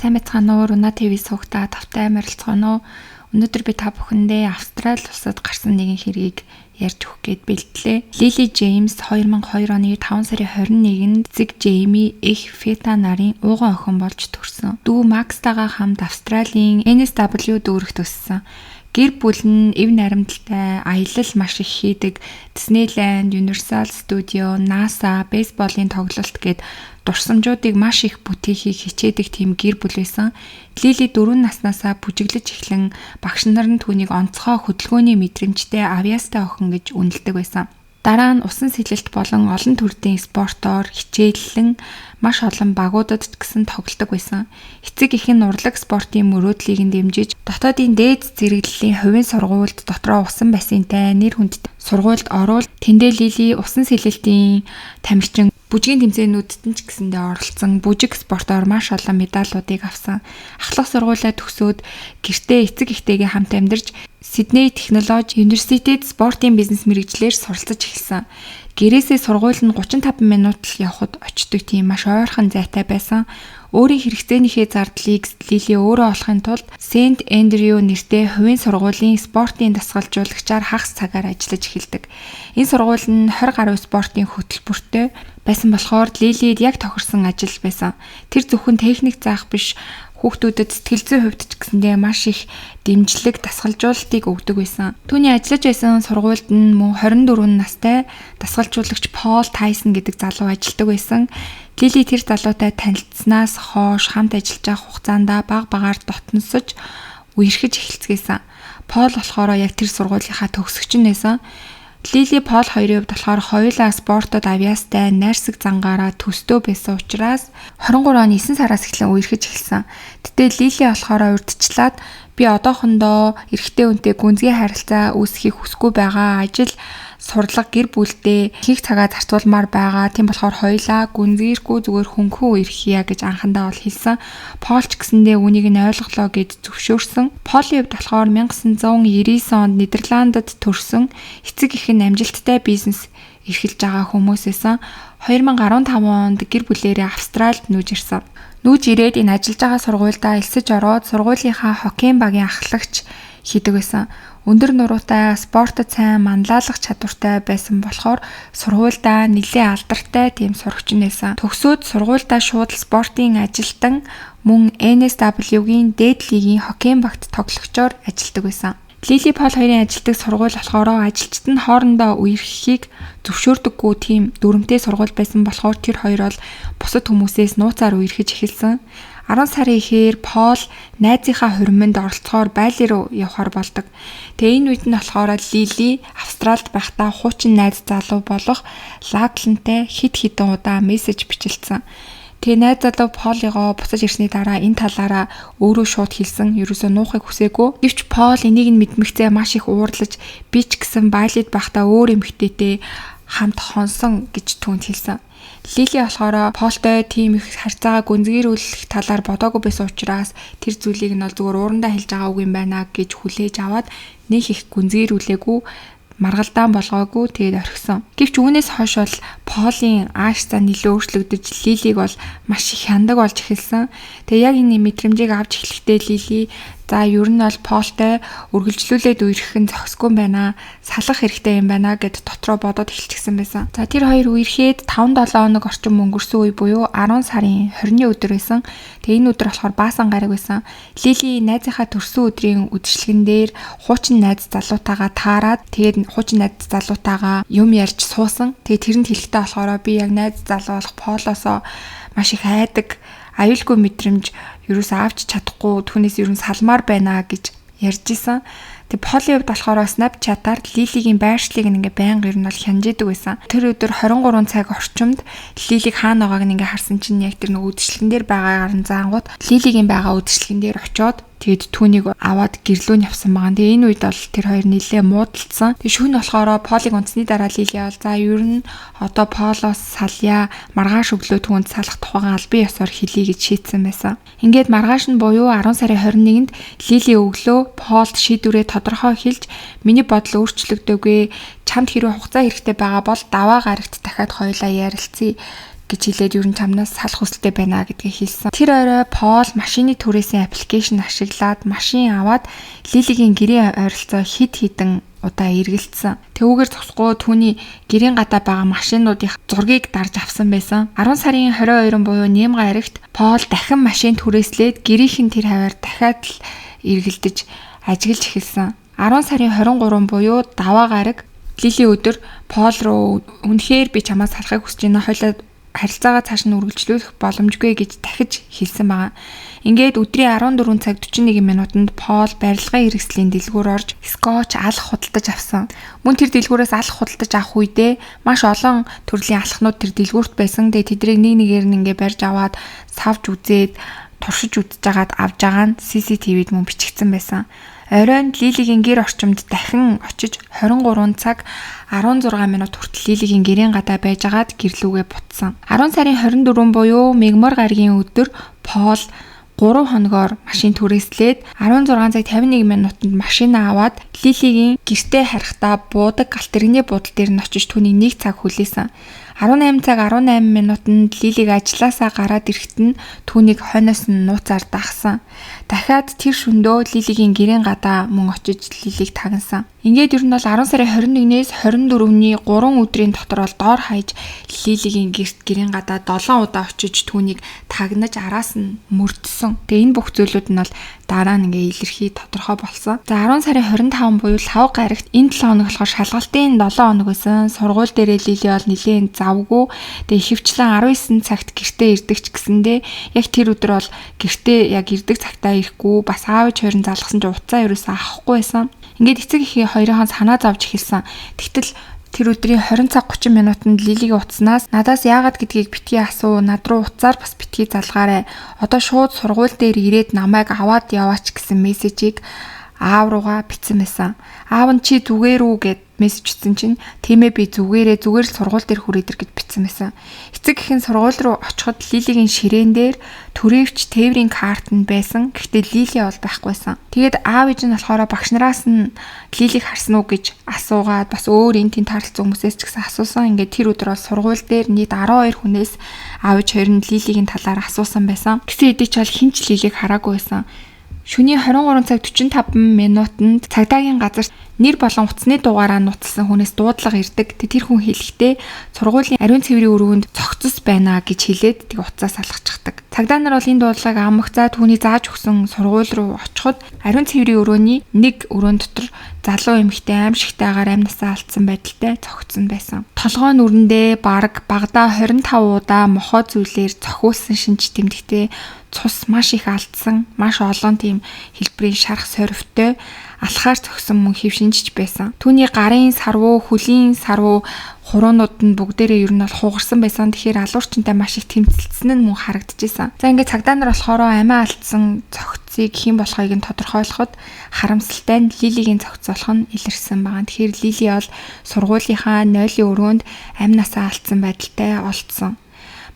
сайн байцгаана уу? Руна ТV суугтаа тавтай амарлцгаано. Өнөөдөр би та бүхэндээ Австрали улсад гарсан нэгэн хэргийг ярьж өгөх гээд бэлтлээ. Лили Джеймс 2002 оны 5 сарын 21-нд Зиг Джейми их Фета нарын ууган охин болж төрсөн. Дүү Макстайгаа хамт Австралийн NSW дүүрэгт өссөн. Гэр бүл нь эв наримдалтай, аялал маш их хийдэг. Disneyland, Universal Studio, NASA, бейсболын тоглолт гээд дурсамжуудыг маш их бүтээхийг хичээдэг тийм гэр бүл байсан. Лили 4 наснаасаа бүжиглэж эхлэн багш нар нь түүнийг онцгой хөдөлгөөний мэдрэмжтэй авьяастай охин гэж үнэлдэг байсан. Дараа нь усан сэлэлт болон олон төрлийн спортоор хичээллэн маш олон багуудад ч гэсэн тоглодог байсан. Эцэг эх нь урлаг спортын мөрөөдлийг нь дэмжиж дотоодын дээд зэрэглэлийн хувийн сургуульд дотроо усан бассейнтай нэр хүндтэй сургуульд оруул тэндээ Лили усан сэлэлтийн тамирчин бүжгийн тэмцээнүүдэд нь ч гэсэндээ оролцсон. Бүжиг спортоор маш олон медалуудыг авсан. Ахлах сургуулаа төгсөөд гэртээ эцэг эхтэйгээ хамт амьдарч Сидней технологи университет спортын бизнес мэргэжлэр суралцаж эхэлсэн. Гэрээсээ сургууль нь 35 минут л явхад очдог тийм маш ойрхон зайтай байсан. Өөрийн хэрэгцээнийхээ зардлыг Лили өөрөө олохын тулд Сент Эндрю нэртэй хувийн сургуулийн спортын дасгалжуулагчаар хагас цагаар ажиллаж эхэлдэг. Энэ сургууль нь 20 гаруй спортын хөтөлбөртэй байсан болохоор Лилид яг тохирсон ажил байсан. Тэр зөвхөн техник заах биш, хүүхдүүдэд сэтгэл зүйн хувьд ч гэсэндээ маш их дэмжлэг дасгалжуулалтыг өгдөг байсан. Түүний ажиллаж байсан сургуульд нь мөн 24 настай дасгалжуулагч Пол Тайсон гэдэг залуу ажилладаг байсан. Лили тэр залуутай танилцсанаас хойш хамт ажиллаж байх хугацаанд баг багаар дотносож үерхэж эхэлцгээсэн. Пол болохоор яг тэр сургуулийнхаа төгсөгч нь байсан. Лили Пол хоёрын хувьд болохоор хоёулаа спортод авьяастай найрсаг зангаараа төстөө байсан учраас 23 оны 9 сараас эхлэн үерхэж эхэлсэн. Гэтэл Лили болохоор урьдчилаад би одоохондоо эрэгтэй хүнтэй гүнзгий харилцаа үүсгэхийг хүсэхгүй байгаа. Ажил сурлага гэр бүлдээ хийх цагаа зарцуулмаар байгаа. Тийм болохоор хоёулаа гүнзгийргүй зүгээр хөнгөн үерхийя гэж анхандаа бол хэлсэн. Пол ч гэсэндээ үнийг нь ойлголоо гэж зөвшөөрсөн. Полийн хувьд болохоор 1999 онд Нидерландад төрсөн. Эцэг эх нь амжилттай бизнес эрхэлж байгаа хүмүүс байсан. 2015 онд гэр бүлээрээ Австральд нүүж ирсэн. Нүүж ирээд энэ ажиллаж байгаа сургуульдаа элсэж ороод сургуулийнхаа хоккейн багийн ахлагч хийдэг байсан. Өндөр нуруутай, спортод сайн манлайлах чадвартай байсан болохоор сургуульдаа нэлээд алдартай тийм сурагч байсан. Төгсөөд сургуульдаа шууд спортын ажилтан мөн NSW-гийн дээд лигийн хоккейн багт тоглогчоор ажилладаг байсан. Лили Пол хоёрын ажилладаг сургууль болохоор ажилчид нь хоорондоо үерххийг зөвшөөрдөггүй тийм дүрмтэй сургууль байсан болохоор тэр хоёр бол бусад хүмүүсээс нууцаар үерхэж эхэлсэн. 10 сарын ихээр Пол найзынхаа хурминд оролцохоор Байли руу явхаар болдог. Тэгээ энэ үед нь болохоор Лили Австральд байхдаа хуучин найз залуу болох Лаглантай хид хідэн удаа мессеж бичилцсэн. Тэгээ найз залуу Полигоо буцаж ирсний дараа энэ талаараа өөрөө шууд хэлсэн. Ерөөсөө нуухыг хүсээгүй. Гэвч Пол энийг нь мэдмэгцээ маш их уурлаж би ч гэсэн Байлид байхдаа өөр эмэгтэйтэй хамт хонсон гэж түүнд хэлсэн. Лили болохоор Полтой тийм их харьцаагаа гүнзгийрүүлэх талаар бодоогүй байсан учраас тэр зүйлийг нь бол зүгээр уурандаа хэлж байгаа үг юм байна гэж хүлээж аваад нэг их гүнзгийрүүлээгүй маргалдаан болгоогүй тэгээд орхисон. Гэвч үүнээс хойш бол Полын ааш цаа нэлээд өөрчлөгдөж Лилиг бол маш их хяндаг болж эхэлсэн. Тэгээ яг энэ мэдрэмжийг авч эхлэхдээ Лили за ер нь бол Полтой үргэлжлүүлээд үерхэх нь зохисгүй байна. Салах хэрэгтэй юм байна гэд дотроо бодоод эхэлчихсэн байсан. За тэр хоёр үерхэд 5-7 хоног орчим өнгөрсөн үе буюу 10 сарын 20-ны өдөр байсан. Тэгээ энэ өдөр болохоор баасан гараг байсан. Лили найзынхаа төрсөн өдрийн үдшилгэн дээр хуучин найз залуутаагаа таарад тэгээд хуучин найз залуутаагаа юм ярьж суусан. Тэгээ тэрэнд хэлэхдээ болохоор би яг найз залуу болох Полосоо маш их айдаг. Аюулгүй мэдрэмж ерөөсөө авч чадахгүй түүнээс ерөн салмаар байна гэж ярьж исэн. Тэгээ Полийн хувьд болохоор Snapchat-аар Лилигийн байршлыг ингээ байнга ер нь бол хянжидаг байсан. Тэр өдөр 23 цаг орчимд Лилиг хаана байгааг ингээ харсан чинь яг тэр нэг үдшилгэн дээр байгаагаар нь заангууд Лилигийн байгаа үдшилгэн дээр очиод тэгэд түүнийг аваад гэрлүүн явсан байгаа. Тэгээ энэ үед бол тэр хоёр нэлээ муудалцсан. Тэгээ шүүн болохоор Полиг унтсны дараа Лили бол за ер нь одоо Полоос салъя маргааш өглөө түүнд салах тухайгаа албан ёсоор хэлье гэж шийдсэн байсан. Ингээд маргааш нь буюу 10 сарын 21-нд Лили өглөө Полд шийдвэрээ тодорхой хэлж миний бодол өөрчлөгдөөгүй чамд хэрвээ хугацаа хэрэгтэй байгаа бол даваа гарагт дахиад хоёулаа ярилцъя гэж хэлээд ер нь чамнаас салах хүсэлтэй байна гэдгийг хэлсэн. Тэр орой Пол машины түрээсийн аппликейшн ашиглаад машин аваад Лилигийн гэрээ ойролцоо хидэн удаа эргэлцсэн. Тэвүүгээр зогсохгүй түүний гэрийн гадаа байгаа машинуудын зургийг дарж авсан байсан. 10 сарын 22-нд буюу Нэмга аригт Пол дахин машин түрээслээд гэрийнхэн тэр хаваар дахиад л эргэлдэж ажиглаж эхэлсэн. 10 сарын 23 буюу даваа гараг Лили өдөр Пол руу үнэхээр би чамаас салахыг хүсэж байна. Хойлоо харилцаагаа цааш нь үргэлжлүүлэх боломжгүй гэж дахиж хэлсэн байгаа. Ингээд өдрийн 14 цаг 41 минутанд Пол барилгын хэрэгслийн дэлгүүр орж скотч алх худалдаж авсан. Мөн тэр дэлгүүрээс алх худалдаж авах үедээ маш олон төрлийн алхнууд тэр дэлгүүрт байсан. Тэгээ тэдрийг нэг нэгээр нь ингээд барьж аваад савж үзээд туршиж үзэж авж байгаа нь CCTV-д мөн бичигдсэн байсан. Оройн Лилигийн гэр орчимд дахин очиж 23 цаг 16 минут хүртэл Лилигийн гэрийн гадаа байжгаад гэрлүүгээ бутсан. 10 сарын 24 буюу мегмар гаригийн өдөр Пол 3 хоногоор машин түрээслээд 16 цаг 51 минутанд машинаа аваад Лилигийн гэртээ харихдаа буудаг галтерны буудлын дээр нь очиж түүнийг 1 цаг хүлээсэн. 18 цаг 18 минутанд Лилиг ажилласаа гараад ирэхэд нь түүнийг хойноос нь нууцаар дагсан. Дахиад тэр шөндөө Лилигийн гэрийн гадаа мөн очиж Лилиг тагнасан. Ингээд ер нь бол 10 сарын 21-ээс 24-ний 3 өдрийн дотор бол доор хаяж Лилигийн гэрийн гадаа 7 удаа очиж түүнийг тагнаж араас нь мөрдсөн. Тэгээ энэ бүх зүйлүүд нь бол дараа нь ингээ илэрхий тодорхой болсон. За 10 сарын 25 буюу лав гарагт энэ 7 хоног болохоор шалгалтын 7 хоног байсан. Сургууль дээрээ Лили бол нэлээд завгүй. Тэгээ ихэвчлэн 19 цагт гэртээ ирдэг ч гэсэндээ яг тэр өдөр бол гэртээ яг ирдэг цагтаа ирэхгүй бас аав чойрон залгасан ч уцаа ерөөсөө авахгүй байсан. Ингээд эцэг эхийн хоёрын санаа зовж эхэлсэн. Тэгтэл тэр өдрийн 20 цаг 30 минутанд Лилигийн утаснаас надаас яагаад гэдгийг битгий асуу, над руу утсаар бас битгий залгаарай. Одоо шууд сургууль дээр ирээд намайг аваад яваач гэсэн мессежийг аав руугаа бичсэн байсан. Аав нь чи зүгээр үү гэд мессеж бичсэн чинь тийм ээ би зүгээр л сургууль дээр хүрээдэр гэж бичсэн байсан. Эцэг эхийн сургууль руу очиход Лилигийн ширээн дээр төрөвч тээврийн карт нь байсан. Гэхдээ Лили бол байхгүйсэн. Тэгээд аав ээж нь болохоор багш нараас нь Лилиг харсан уу гэж асуугаад бас өөр энэ тийм таарлцсан хүмүүсээс ч гэсэн асуусан. Ингээд тэр өдөр бол сургууль дээр нийт 12 хүнээс аав ээж хоёр нь Лилигийн талаар асуусан байсан. Гэсэн хэдий ч бол хинч Лилиг хараагүй байсан. Шөнийн 23 цаг 45 минутанд цагдаагийн газар нэр болон утасны дугаараа нуталсан хүнээс дуудлага ирдэг. Тэр хүн хэлэхдээ сургуулийн ариун цэврийн өрөөнд цогцос байна гэж хэлээд тэг утсаас салгачихдаг. Цагдаа нар бол энэ дуудлагыг амгцаа түүний зааж өгсөн сургууль руу очиход ариун цэврийн өрөөний нэг өрөөнд дотор залуу эмэгтэй аимшигтайгаар амнасаа алдсан байдалтай цогцсон байсан. Толгой нүрэндээ багада 25 удаа мохоо зүйлээр цохиулсан шинж тэмдэгтэй цус маш их алдсан, маш олон тийм хэлбэрийн шарх сорвтой алхаар зогсон мөн хөвшинжж байсан. Түүний гарын сарвуу, хөлийн сарвуу хуруунууд нь бүгдээрээ ер нь бол хугарсан байсан. Тэгэхээр алуурчтай маш их тэмцэлцсэн нь мөн харагдчихсан. За ингээд цагдаа нар болохоор амиа алдсан цогцыг хэн болохыг нь тодорхойлоход харамсалтай нь Лилигийн цогц болох нь илэрсэн байгаа. Тэгэхээр Лили бол сургуулийнхаа нойлын өрөөнд амнасаа алдсан байдалтай олдсон.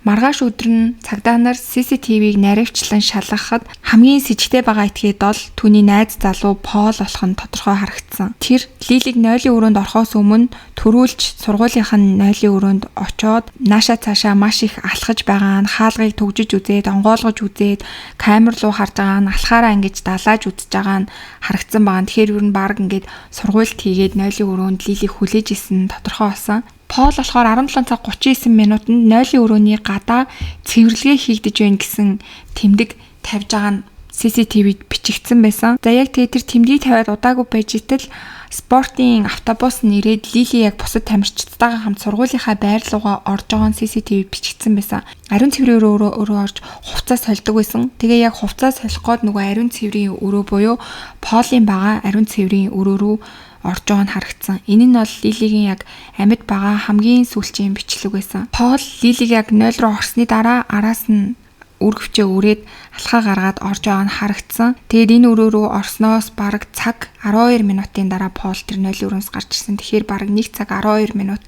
Маргааш өдөр нь цагдаа нар CCTV-г наривчлан шалгахад хамгийн сэжигтэй байгаа этгээд бол түүний найз залуу Пол болох нь тодорхой харагдсан. Тэр Лилиг нойлын өрөөнд орохоос өмнө төрүүлж сургуулийнх нь нойлын өрөөнд очоод нааша цаашаа маш их алхаж байгаа нь хаалгыг төгжиж үзээд, онгойлгож үзээд, камер руу харж байгаа нь алхаараа ингэж далааж үзэж байгаа нь харагдсан байгаа. Тэгэхээр ер нь баг ингэж сургуульд хийгээд нойлын өрөөнд Лилиг хүлээж исэн нь тодорхой болсон. Пол болохоор 17 цаг 39 минутанд нойлын өрөөний гадаа цэвэрлэгээ хийгдэж байна гэсэн тэмдэг тавьж байгаа нь CCTV-д бичигдсэн байсан. За яг тэр тэмдгийг тавиад удаагүй байж итэл спортын автобус нэрээд Лили яг бусад тамирчдтайгаа хамт сургуулийнхаа байр руугаа орж байгаа нь CCTV бичигдсэн байсан. Ариун цэврийн өрөө орж хувцас сольдог байсан. Тэгээ яг хувцас солих гээд нөгөө ариун цэврийн өрөө буюу Полын байгаа ариун цэврийн өрөө рүү орж байгаа нь харагдсан. Энэ нь бол Лилигийн яг амьд байгаа хамгийн сүүлчийн бичлэг байсан. Пол Лилиг яг 0 руу орсны дараа араас нь үргэвчээ үрээд алхаа гаргаад орж байгаа нь харагдсан. Тэгээд энэ өрөө рүү орсноос бараг цаг 12 минутын дараа Пол тэр нойлын өрөөс гарч ирсэн. Тэгэхээр бараг 1 цаг 12 минут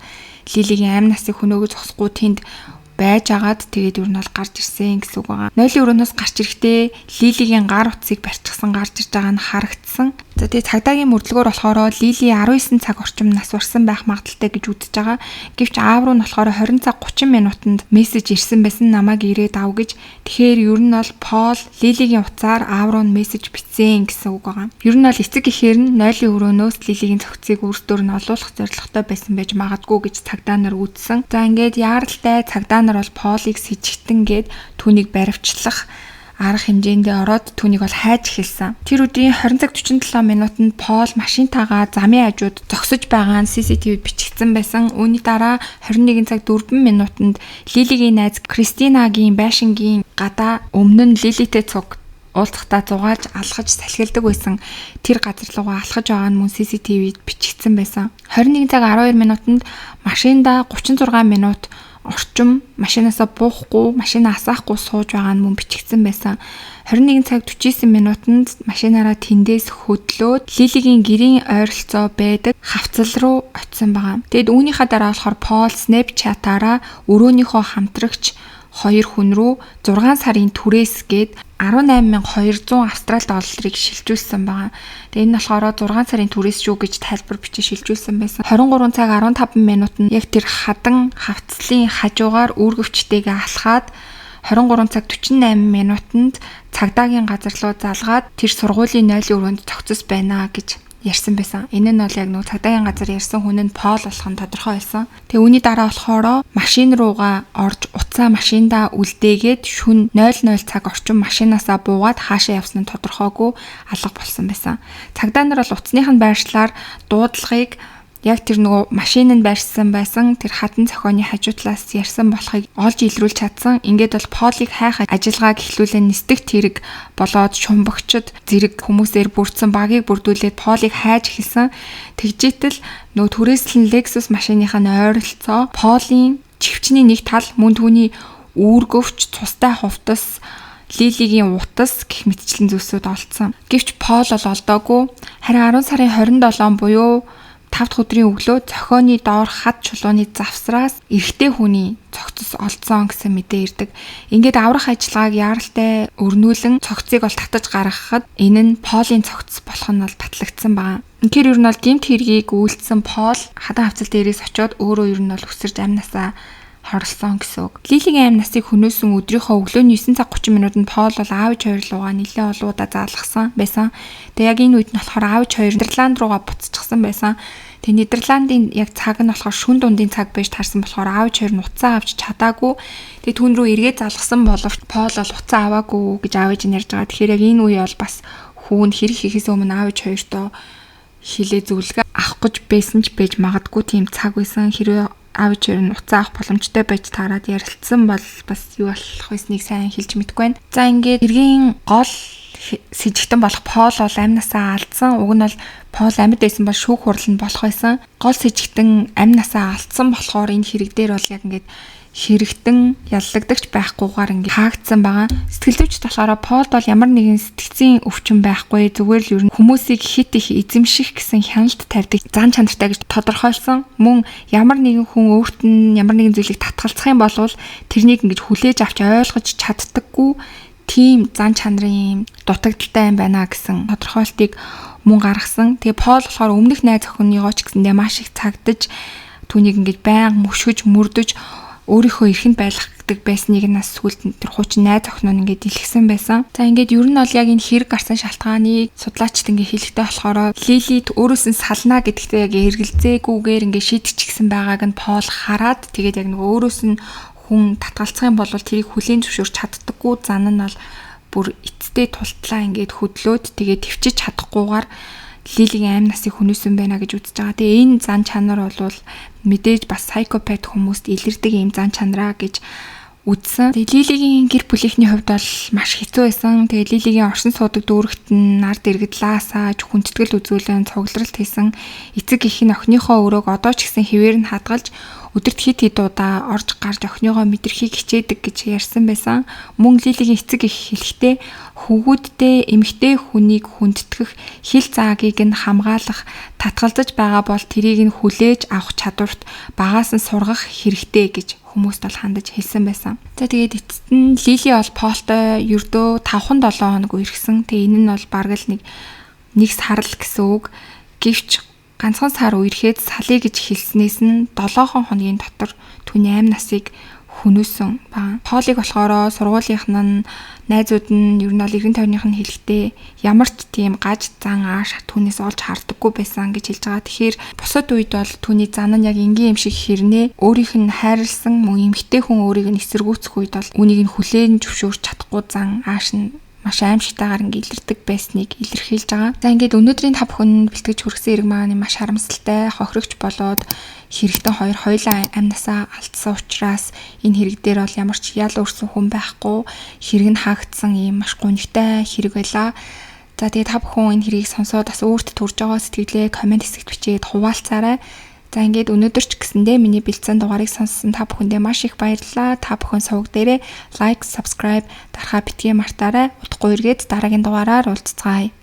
Лилигийн амь насыг хөнөөгөө зогсохгүй тэнд байж агаад тэгээд ер нь бол гарч ирсэн гэсэн үг байгаа. Нойлын өрөөнөөс гарч ирэхдээ Лилигийн гар утсыг барьчихсан гарч ирж байгаа нь харагдсан. За тэгээ цагдаагийн мөрдлөгөөр болохоор Лили 19 цаг орчим нас барсан байх магадaltaй гэж үзэж байгаа. Гэвч аав руу нь болохоор 20 цаг 30 минутанд мессеж ирсэн байсан намайг ирээд ав гэж. Тэгэхээр ер нь бол Пол Лилигийн утсаар аав руу нь мессеж бичсэн гэсэн үг байгаа. Ер нь бол эцэг ихээр нь нойлын өрөөнөөс Лилигийн цогцыг өөрсдөр нь олуулах зорилготой байсан байж магадгүй гэж цагдаа нар үзсэн. За ингээд яаралтай цагдаа нар бол Полыг с жигтэнгээд түүнийг баривчлах арга хэмжээндээ ороод түүнийг бол хайж эхэлсэн. Тэр өдрийн 20 цаг 47 минутанд Пол машинтаагаа замын хажууд зогсож байгаа нь CCTV-д бичигдсэн байсан. Үүний дараа 21 цаг 4 минутанд Лилигийн найз Кристинагийн байшингийн гадаа өмнө нь Лилитэй цуг уулзахдаа зугаалж алхаж салхилдаг байсан. Тэр газар руугаа алхаж байгаа нь мөн CCTV-д бичигдсэн байсан. 21 цаг 12 минутанд машинда 36 минут орчим машинаасаа буухгүй, машинаа асаахгүй сууж байгаа нь мөн бичигдсэн байсан. 21 цаг 49 минутанд машинаараа тэндээс хөдлөөд Лилигийн гэрийн ойролцоо байдаг хавцал руу очисон байгаа. Тэгэд үүнийхээ дараа болохоор Пол Snapchat-аараа өрөөнийхөө хамтрагч 2 хүн рүү 6 сарын түрээс гээд 18200 Австрали долларыг шилжүүлсэн байгаа. Тэгээ энэ болохоор 6 сарын түрээс шүү гэж тайлбар бичиж шилжүүлсэн байсан. 23 цаг 15 минутанд яг тэр хадан хавцлын хажуугаар үүргэвчтэйгээ алхаад 23 цаг 48 минутанд цагдаагийн газар руу залгаад тэр сургуулийн нойлын өрөөнд зогцос байна гэж ярьсан байсан. Энэ нь бол яг нөгөө цагдаагийн газар ярьсан хүн нь Пол болох нь тодорхой байсан. Тэгээ үүний дараа болохоор машин руугаа орж уцаа машиндаа үлдээгээд шүн 00 цаг орчим машинаасаа буугаад хаашаа явсан нь тодорхойгүй алга болсон байсан. Цагдаа нар бол утасных нь байршлаар дуудлагыг яг тэр нөгөө машинд байршсан байсан тэр хатан зохионы хажуу талаас ярьсан болохыг олж илрүүлж чадсан. Ингээд бол Полыг хайх ажиллагааг эхлүүлэн нисдэг тэрэг болоод шумбагчд зэрэг хүмүүсээр бүрдсэн багийг бүрдүүлээд Полыг хайж эхэлсэн. Тэгжээтэл нөгөө түрээслэн Lexus машиныхаа ойролцоо Полийн чивчний нэг тал мөн түүний үүргөвч цустай хувцас Лилигийн утас гэх мэтчлэн зүйлсүүд олдсон. Гэвч Пол бол олдоогүй. Харин 10 сарын 27 буюу 5 дахь өдрийн өглөө зохионы доор хад чулууны завсраас эрэгтэй хүний цогцос олдсон гэсэн мэдээ ирдэг. Ингээд аврах ажиллагааг яаралтай өрнүүлэн цогцыг бол татаж гаргахад энэ нь Полын цогц болох нь бол батлагдсан байна. Тэгэхээр ер нь бол гэмт хэргийг үйлдсэн Пол хадан хавцал дээрээс очиод өөрөө ер нь бол өсөрж амнасаа хорлсон гэсэн үг. Лилигийн амь насыг хөнөөсөн өдрийнхөө өглөөний 9 цаг 30 минутанд Пол бол аав хоёр руугаа нэлээд олоудаа заалгасан байсан. Тэгээ яг энэ үед нь болохоор аав хоёр Нидерланд руугаа буцчихсан байсан. Тэгээ Нидерландын яг цаг нь болохоор шүн дундын цаг байж таарсан болохоор аав хоёр нь уцаа авч чадаагүй. Тэгээ түүн рүү эргээ заалгасан боловч Пол бол уцаа аваагүй гэж аав ээж нь ярьж байгаа. Тэгэхээр яг энэ үе бол бас хүүн хэрэг хийхээс өмнө аав хоёртоо хилээ зөвлөгөө авах гэж байсан ч байж магадгүй тийм цаг байсан. Хэрвээ аав хоёр нь уцаа авах боломжтой байж таарад ярилцсан бол бас юу болох вэснийг сайн хэлж мэдэхгүй байна. За ингээд эргийн гол сэжигтэн болох Пол бол амнасаа алдсан. Уг нь бол Пол амьд байсан бол шүүх хурал нь болох байсан. Гол сэжигтэн амнасаа алдсан болохоор энэ хэрэг дээр бол яг ингээд хэрэгтэн яллагдагч байхгүйгээр ингээд хаагдсан байгаа. Сэтгэлзүйчд болохоор Пол бол ямар нэгэн сэтгцийн өвчин байхгүй зүгээр л ер нь хүмүүсийг хит их эзэмших гэсэн хяналт тавьдаг зан чанартай гэж тодорхойлсон. Мөн ямар нэгэн хүн өөрт нь ямар нэгэн зүйлийг татгалзах юм бол тэрнийг ингээд хүлээж авч ойлгож чаддаггүй тийм зан чанарын дутагдaltaй юм байна гэсэн тодорхойлтыг мөн гаргасан. Тэгээ Пол болохоор өмнөх найз охиныгоо ч гэсэндээ маш их цагдаж түүнийг ингээд байнга мөшгөж мөрдөж өөрийнхөө эрхэнд байлгадаг байсныг нас сүлд тэр хуучин найз охин нь ингээд илгэсэн байсан. За ингээд ер нь бол яг энэ хэрэг гарсан шалтгааныг судлаачид ингээд хэлэхдээ болохоор Лилит өөрөөс нь сална гэдэгтээ яг эргэлзээгүйгээр ингээд шийдчихсэн байгааг нь Пол хараад тэгээд яг нөгөө өөрөөс нь хүн татгалцах юм бол тэрийг хүлээн зөвшөөрч чаддаггүй зан нь бол бүр эцтэй тултлаа ингээд хөдлөөд тэгээд төвчж чадахгүйгээр Лилигийн амь насыг хөнөөсөн байна гэж үзэж байгаа. Тэгээ энэ зан чанар бол мэдээж бас psychopath хүмүүст илэрдэг юм зан чанараа гэж үзсэн. Тэгээ Лилигийн гэр бүлийнхний хувьд бол маш хэцүү байсан. Тэгээ Лилигийн оршин суудаг дүүрэгт нь нард иргэд лаасааж хүндэтгэл үзүүлэн цугларалт хийсэн. Эцэг эх нь охиныхоо өрөөг одоо ч гэсэн хэвээр нь хадгалж өдөрт хит хит удаа орж гарч охиныгоо мэдрэхийг хичээдэг гэж ярьсан байсан. Мөн Лилигийн эцэг их хэлэхдээ хөвгүүддээ эмэгтэй хүнийг хүндэтгэх хил заагийг нь хамгаалах татгалзаж байгаа бол тэрийг нь хүлээж авах чадварт багаас нь сургах хэрэгтэй гэж хүмүүст бол хандаж хэлсэн байсан. За тэгээд эцэст нь Лили бол Полтой ердөө 5-7 хоног үерхсэн. Тэгээ энэ нь бол бараг л нэг нэг сарл гэсэн үг. Гэвч ганцхан сар үерхэд салъя гэж хэлснээс нь 7 хоногийн дотор түүний амь насыг хөнөөсөн ба хоолыг болохоор сургуулийнх нь найзууд нь ер нь бол эргэн тойрных нь хэлэхдээ ямар ч тийм гаж зан ааш түүнээс олж хардаггүй байсан гэж хэлж байгаа. Тэгэхээр бусад үед бол түүний зан нь яг энгийн юм шиг хэрнээ өөрийнх нь хайрлсан мөн эмэгтэй хүн өөрийг нь эсэргүүцэх үед бол үнийг нь хүлээн зөвшөөрч чадахгүй зан ааш нь маш аимшигтайгаар илэрдэг байсныг илэрхийлж байгаа. За ингээд өнөөдрийн та бүхэнд бэлтгэж хүргэсэн хэрэг маань маш харамсалтай, хохирогч болоод хэрэгтэй хоёр хоёулаа амнасаа алдсан учраас энэ хэрэг дээр бол ямар ч ял өрсөн хүн байхгүй, хэрэг нь хаагдсан ийм маш гонигтай хэрэг байлаа. За тэгээ та бүхэн энэ хэргийг сонсоод бас өөрт төрж байгаа сэтгэлээ комент хэсэгт бичээд хуваалцаарай. За ингээд өнөөдөр ч гэсэндээ миний бэлдсэн дугаарыг сонссон та бүхэндээ маш их баярлалаа. Та бүхэн суваг дээрээ лайк, subscribe дарахаа битгий мартаарай. Удахгүй эргээд дараагийн дугаараар уулзцаая.